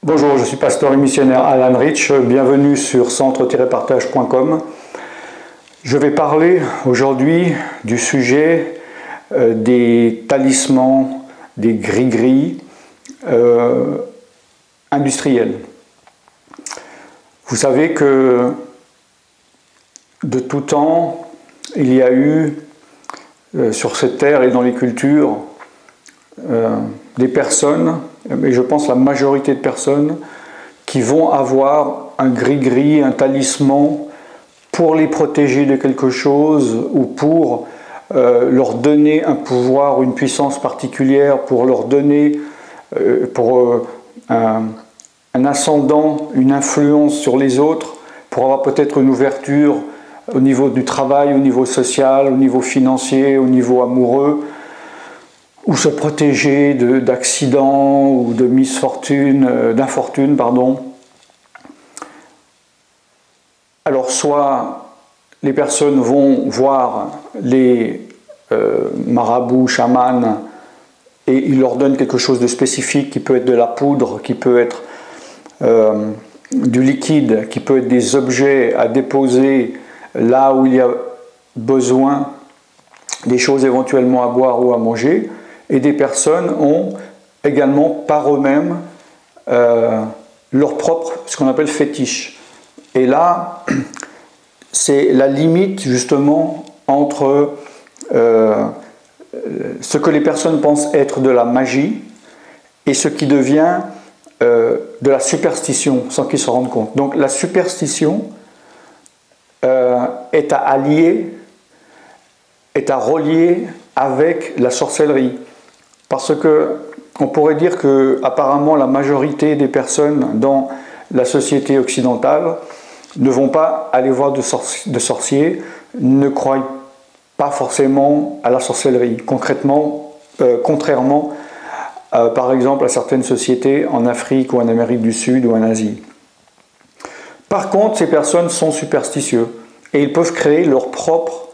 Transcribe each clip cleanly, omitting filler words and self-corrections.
Bonjour, je suis pasteur et missionnaire Alan Rich, bienvenue sur centre-partage.com. Je vais parler aujourd'hui du sujet des talismans, des gris-gris industriels. Vous savez que de tout temps, il y a eu sur cette terre et dans les cultures des personnes, et je pense la majorité de personnes, qui vont avoir un gris-gris, un talisman pour les protéger de quelque chose ou pour leur donner un pouvoir ou une puissance particulière, pour leur donner un ascendant, une influence sur les autres, pour avoir peut-être une ouverture au niveau du travail, au niveau social, au niveau financier, au niveau amoureux, ou se protéger d'accidents ou de d'infortunes, pardon. Alors soit les personnes vont voir les marabouts, chamans, et ils leur donnent quelque chose de spécifique qui peut être de la poudre, qui peut être du liquide, qui peut être des objets à déposer là où il y a besoin, des choses éventuellement à boire ou à manger. Et des personnes ont également par eux-mêmes leur propre, ce qu'on appelle fétiche. Et là, c'est la limite justement entre ce que les personnes pensent être de la magie et ce qui devient de la superstition sans qu'ils se rendent compte. Donc la superstition est à allier, est à relier avec la sorcellerie. Parce que on pourrait dire que apparemment la majorité des personnes dans la société occidentale ne vont pas aller voir de sorciers, ne croient pas forcément à la sorcellerie. Concrètement, contrairement par exemple à certaines sociétés en Afrique ou en Amérique du Sud ou en Asie. Par contre, ces personnes sont superstitieux et ils peuvent créer leur propre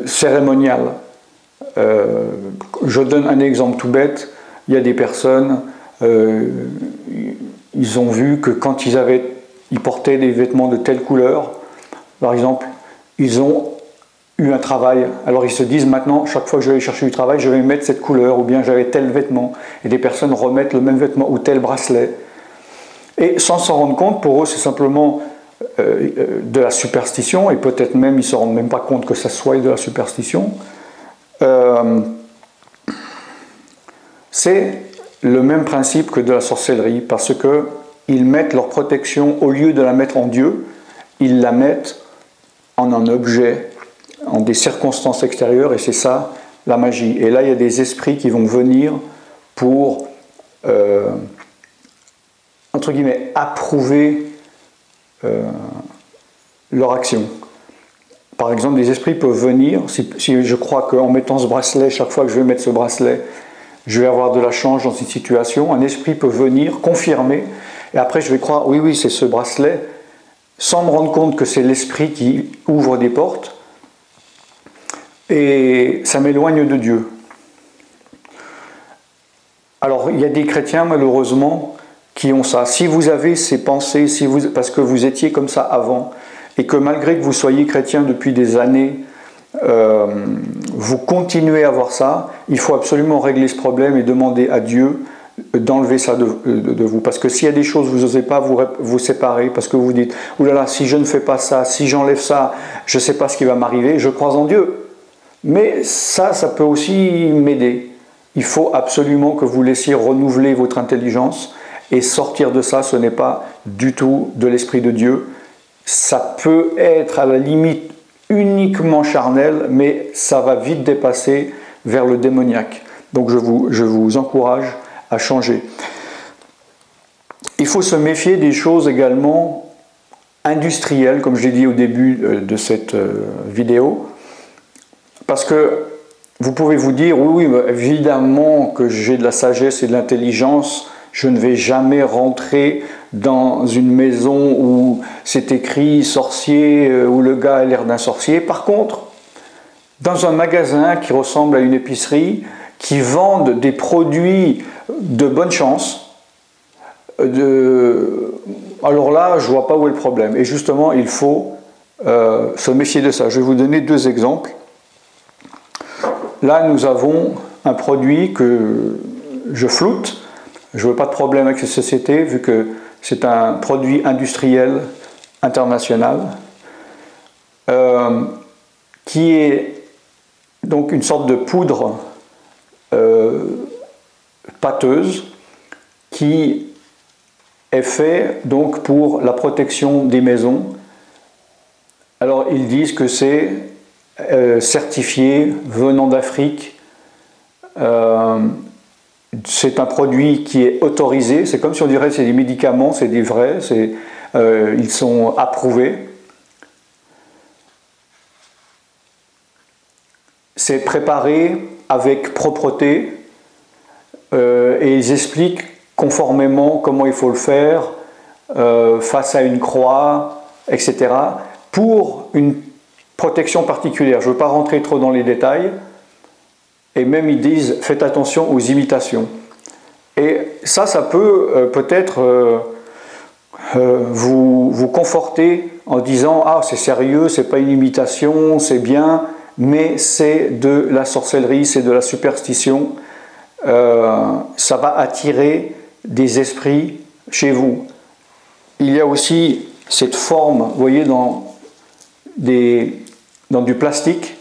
cérémonial. Je donne un exemple tout bête. Il y a des personnes, ils ont vu que quand ils portaient des vêtements de telle couleur, par exemple, ils ont eu un travail. Alors ils se disent maintenant, chaque fois que je vais chercher du travail, je vais mettre cette couleur, ou bien j'avais tel vêtement. Et des personnes remettent le même vêtement ou tel bracelet. Et sans s'en rendre compte, pour eux, c'est simplement de la superstition, et peut-être même, ils ne se rendent même pas compte que ça soit de la superstition. C'est le même principe que de la sorcellerie, parce qu'ils mettent leur protection, au lieu de la mettre en Dieu, ils la mettent en un objet, en des circonstances extérieures, et c'est ça la magie. Et là, il y a des esprits qui vont venir pour, entre guillemets, approuver leur action. Par exemple, des esprits peuvent venir, si je crois qu'en mettant ce bracelet, chaque fois que je vais mettre ce bracelet, je vais avoir de la chance dans une situation, un esprit peut venir, confirmer, et après je vais croire, oui, c'est ce bracelet, sans me rendre compte que c'est l'esprit qui ouvre des portes, et ça m'éloigne de Dieu. Alors, il y a des chrétiens, malheureusement, qui ont ça. Si vous avez ces pensées, parce que vous étiez comme ça avant, et que malgré que vous soyez chrétien depuis des années, vous continuez à avoir ça, il faut absolument régler ce problème et demander à Dieu d'enlever ça de vous. Parce que s'il y a des choses que vous n'osez pas vous séparer, parce que vous dites « oulala, si je ne fais pas ça, si j'enlève ça, je ne sais pas ce qui va m'arriver, je crois en Dieu ». Mais ça peut aussi m'aider. Il faut absolument que vous laissiez renouveler votre intelligence et sortir de ça, ce n'est pas du tout de l'Esprit de Dieu. Ça peut être à la limite uniquement charnel, mais ça va vite dépasser vers le démoniaque. Donc je vous encourage à changer. Il faut se méfier des choses également industrielles, comme je l'ai dit au début de cette vidéo, parce que vous pouvez vous dire, oui, évidemment que j'ai de la sagesse et de l'intelligence, je ne vais jamais rentrer dans une maison où c'est écrit sorcier, où le gars a l'air d'un sorcier. Par contre, dans un magasin qui ressemble à une épicerie, qui vendent des produits de bonne chance, alors là, je ne vois pas où est le problème. Et justement, il faut se méfier de ça. Je vais vous donner deux exemples. Là, nous avons un produit que je floute. Je ne veux pas de problème avec cette société, vu que c'est un produit industriel international, qui est donc une sorte de poudre pâteuse qui est fait donc pour la protection des maisons. Alors ils disent que c'est certifié, venant d'Afrique. C'est un produit qui est autorisé. C'est comme si on dirait que c'est des médicaments, c'est des vrais, ils sont approuvés. C'est préparé avec propreté et ils expliquent conformément comment il faut le faire face à une croix, etc. pour une protection particulière. Je ne veux pas rentrer trop dans les détails. Et même ils disent faites attention aux imitations. Et ça peut peut-être vous conforter en disant ah c'est sérieux, c'est pas une imitation, c'est bien, mais c'est de la sorcellerie, c'est de la superstition. Ça va attirer des esprits chez vous. Il y a aussi cette forme, vous voyez, dans du plastique,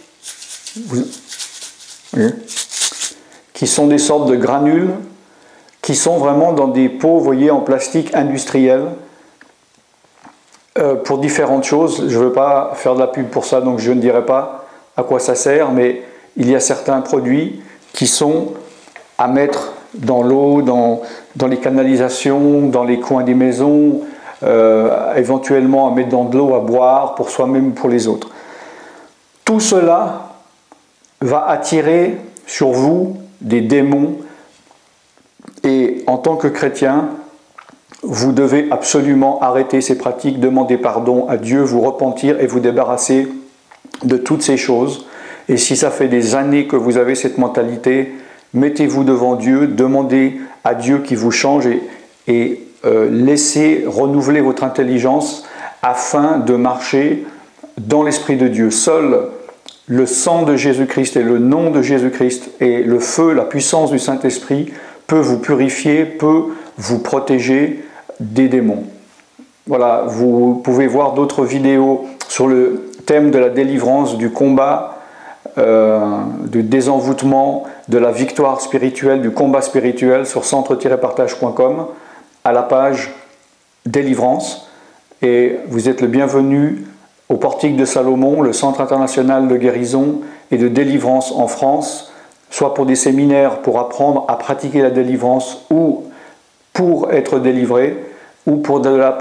qui sont des sortes de granules, qui sont vraiment dans des pots, vous voyez, en plastique industriel, pour différentes choses. Je ne veux pas faire de la pub pour ça, donc je ne dirai pas à quoi ça sert, mais il y a certains produits qui sont à mettre dans l'eau, dans les canalisations, dans les coins des maisons, éventuellement à mettre dans de l'eau à boire pour soi-même ou pour les autres. Tout cela va attirer sur vous des démons et en tant que chrétien, vous devez absolument arrêter ces pratiques, demander pardon à Dieu, vous repentir et vous débarrasser de toutes ces choses. Et si ça fait des années que vous avez cette mentalité, mettez-vous devant Dieu, demandez à Dieu qu'il vous change et laissez renouveler votre intelligence afin de marcher dans l'Esprit de Dieu. Seul le sang de Jésus-Christ et le nom de Jésus-Christ et le feu, la puissance du Saint-Esprit peut vous purifier, peut vous protéger des démons. Voilà, vous pouvez voir d'autres vidéos sur le thème de la délivrance, du combat, du désenvoûtement, de la victoire spirituelle, du combat spirituel sur centre-partage.com à la page délivrance. Et vous êtes le bienvenu au Portique de Salomon, le Centre international de guérison et de délivrance en France, soit pour des séminaires pour apprendre à pratiquer la délivrance ou pour être délivré, ou pour de la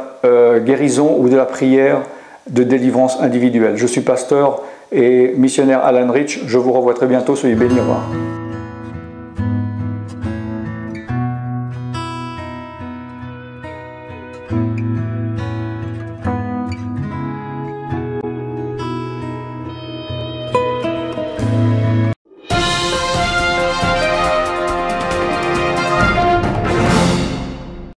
guérison ou de la prière de délivrance individuelle. Je suis pasteur et missionnaire Alan Rich. Je vous revois très bientôt. Soyez bénis. Au revoir.